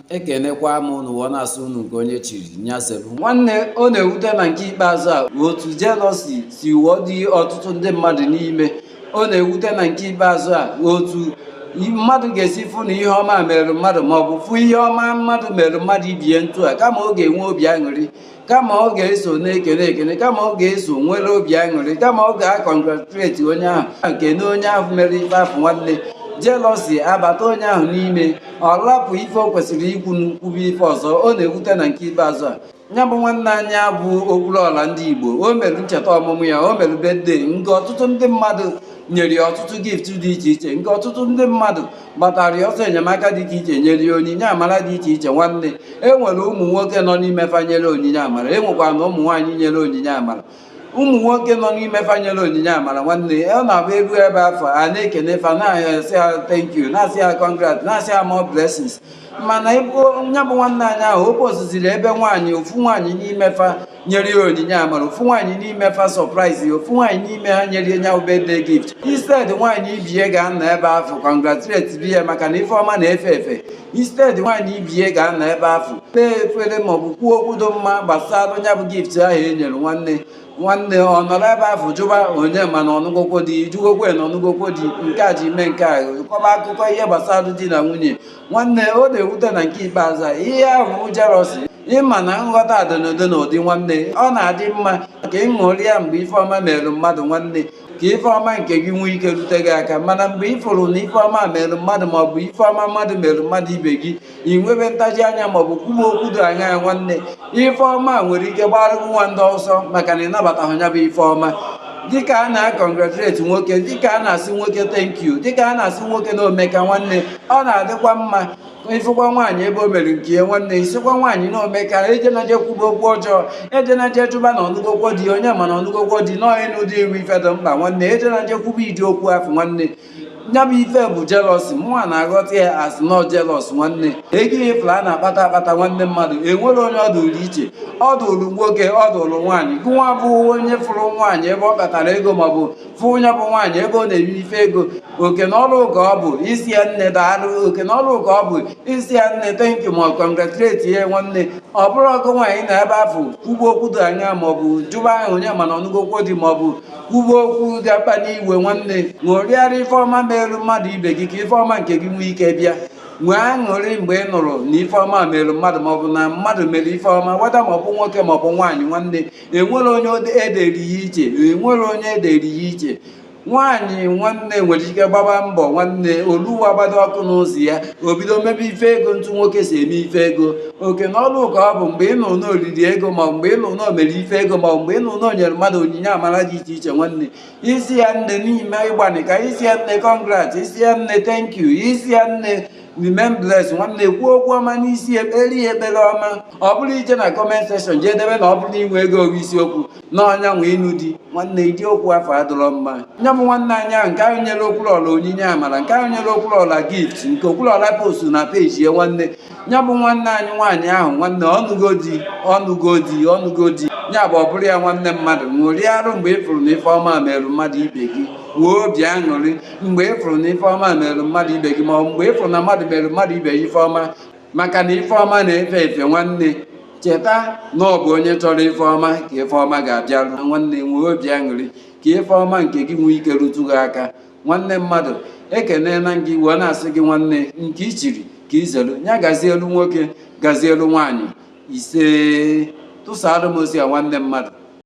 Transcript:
Ekenekwa m unu wọ na-asụ unu nke onye chiri nyaselu nwanne. Ọ na-ewute na nke ikpeazụ a otu jealousy si wụọ dị ọtụtụ ndị mmadụ n'ime. Ọ na-ewute na nke ikpeazụ a otu mmadụ ga-esi fụ na ihe ọma mere mmadụ maọbụ fụ ihe ọma mmadụ mere mmadụ ibie ntụ a, kama ọ ga-enwe obi aṅụrị, kama ọ ga-eso na-ekene ekene, kama ọ ga-eso nwere obi aṅụrị, kama ọ ga-akọngratuleti onye ahụ nke na onye ahụ mere ife afọ nwanne. Jealousy abata onye ahụ n'ime, ọ rapụ ife o kwesịrị ikwu nkwubi ife ọzọ. Ọ na-ewute na nke ikpeazụ a ya bụ nwanne anya bụ Okwuluọra ndị Igbo. O mere ncheta ọmụmụ ya, o mere birthday nke ọtụtụ ndị mmadụ nyere ya ọtụtụ gift dị iche iche, nke ọtụtụ ndị mmadụ gbatara ya ọsọ enyemaka dị iche iche, nyere ya onyinye amara dị iche iche. Nwanne, enwere ụmụ nwoke nọ n'ime fa nyere onyinye amara, enwekwara na ụmụ nwaanyị nyere onyinye amara. Ụmụ nwoke nọ n'ime fa nyere onyinye amara nwanne, ọ na-abụ elu ebe afọ a na-ekene fa, na-asị ha thank you, na-asị ha congrats, na-asị ha more blessings. Mana nya bụ nwanne anyị ahụ o posiziri ebe nwaanyị, ofu nwaanyị n'ime fa nyere ya onyinye amara, ofu nwaanyị n'ime fa surprise, ofu nwaanyị n'ime ha nyere ya birthday gift. Instead nwaanyị ibie ga-anọ ebe afọ congratulate bi ya maka na ife ọma na-efe efe. Instead nwaanyị ibie ga-anọ ebe afọ kpee efere maọbụ kwuo okwu dị mma gbasara ya bụ gift ahụ e nyere nwanne. Ọ nọrọ ebe afọ jụba onye mana ọnụgwụkwọ dị, jụgokwe na ọnụgwụkwọ dị, nke a ji mee nke a, kọba akụkọ ihe gbasara di na nwunye. Nwanne, ọ na-ewute na nke ikpeazụ a ihe ahụ jealousy. Ịma na nghọta adịnodo na ụdị nwanne, ọ na-adị mma ka ịṅụrị ya mgbe ife ọma mere mmadụ nwanne, ka ife ọma nke gị nwee ike rute gị aka. Mana mgbe ị fụrụ na ife ọma mere mmadụ maọbụ ife ọma mmadụ mere mmadụ ibe gị, ị nwebe ntaji anya maọbụ kwuba okwu dị anya ya nwanne, ife ọma nwere ike gbara nwa ndị ọsọ maka na ịnabataghị ya bụ ife ọma. Dịka a na-akọngratuleti nwoke, dịka a na-asị nwoke thank you, dịka a na-asị nwoke na omeka nwanne, ọ na-adịkwa mma ịfụkwa nwaanyị ebe o mere nke ya nwanne, isikwa nwaanyị na omeka ejenaje kwuba okwu ọjọọ, ejenaje jụba na ọnụgwụkwọ dị onye ma na ọnụgwụkwọ dị nọọ ịnụ dị iru ife dị mkpa nwanne, ejenaje kwuba ide okwu afọ nwanne. Ya bụ ife bụ jealousy. Mụnwa na-aghọta ya as no jealous nwanne. Ego ifuru a na-akpata akpata nwanne mmadụ, enwere onye ọ dụrụ iche, ọ dụrụ nwoke, ọ dụrụ nwaanyị. Gụnwa bụ onye fụrụ nwaanyị ebe ọ kpatara ego maọbụ fụ onye bụ nwaanyị ebe ọ na-eri ife ego, oke na ọrụ ka ọ bụ isi ya nne daalụ, oke na ọrụ ka ọ bụ isi ya nne thank you ma congratulate ya nwanne. Ọ bụrụ ọgụ nwaanyị na ebe afọ kwuba okwu dị anya maọbụ jụba ahụ onye mana ọnụgwụkwọ dị maọbụ kwuba okwu dị akpa n'iwe nwanne. Ṅụrịara ife ọma merụ mmadụ ibe gị ka ife ọma nke gị nwee ike bịa. Nwee aṅụrị mgbe ị nụrụ na ife ọma mere mmadụ maọbụ na mmadụ mere ife ọma, weta maọbụ nwoke maọbụ nwaanyị nwanne. Enwere onye ederi ya iche, enwere onye ederi ya iche. Nwaanyị nwanne nwere ike gbaba mbọ nwanne, oluwa gbado ọkụ n'ụzọ ya, o bido mebe ife ego ntụ nwoke si eme ife ego. Oke na ọrụ ka ọ bụ mgbe ị nụ na oriri ego ma mgbe ị nụ na omere ife ego ma mgbe ị nụ na onyere mmadụ onyinye amara dị iche iche nwanne. Isi ya nne n'ime ịgbanika, isi ya nne congrats, isi ya nne thank you, isi ya nne remain blessed nwanne. Kwuo okwu ọma n'isi ya, ekpere ya ekpere ọma. Ọ bụrụ ije na comment section jee debe na ọ bụrụ inwe ego owu isiokwu na ọnya nwe ịnụ di nwanne, ịdị okwu afọ adịrọ mma. Nya bụ nwanne anya nke ahụ nyere Okwuluọra onyinye amara, nke ahụ nyere Okwuluọra gift, nke Okwuluọra post na peji ya nwanne. Nya bụ nwanne anyị nwaanyị ahụ nwanne, ọnụgo di nya bụ ọ bụrụ ya nwanne mmadụ. Ṅụrịarụ mgbe ị fụrụ na ife ọma mere mmadụ ibe gị, nwee obi aṅụrị mgbe ị fụrụ na ife ọma mere mmadụ ibe gị ma mgbe ị fụrụ na mmadụ mere mmadụ ibe ya ife ọma, maka na ife ọma na-efe efe nwanne. Cheta na ọ bụ onye chọrọ ife ọma ka ife ọma ga-abịaru nwanne. Nwee obi aṅụrị ka ife ọma nke gị nwee ike rutu gị aka nwanne mmadụ. Ekene na gị wee na-asị gị nwanne nke i chiri ka izelu ya gazie elu nwoke, gazie elu nwaanyị ise. Tụsara m ozi a nwanne mmadụ.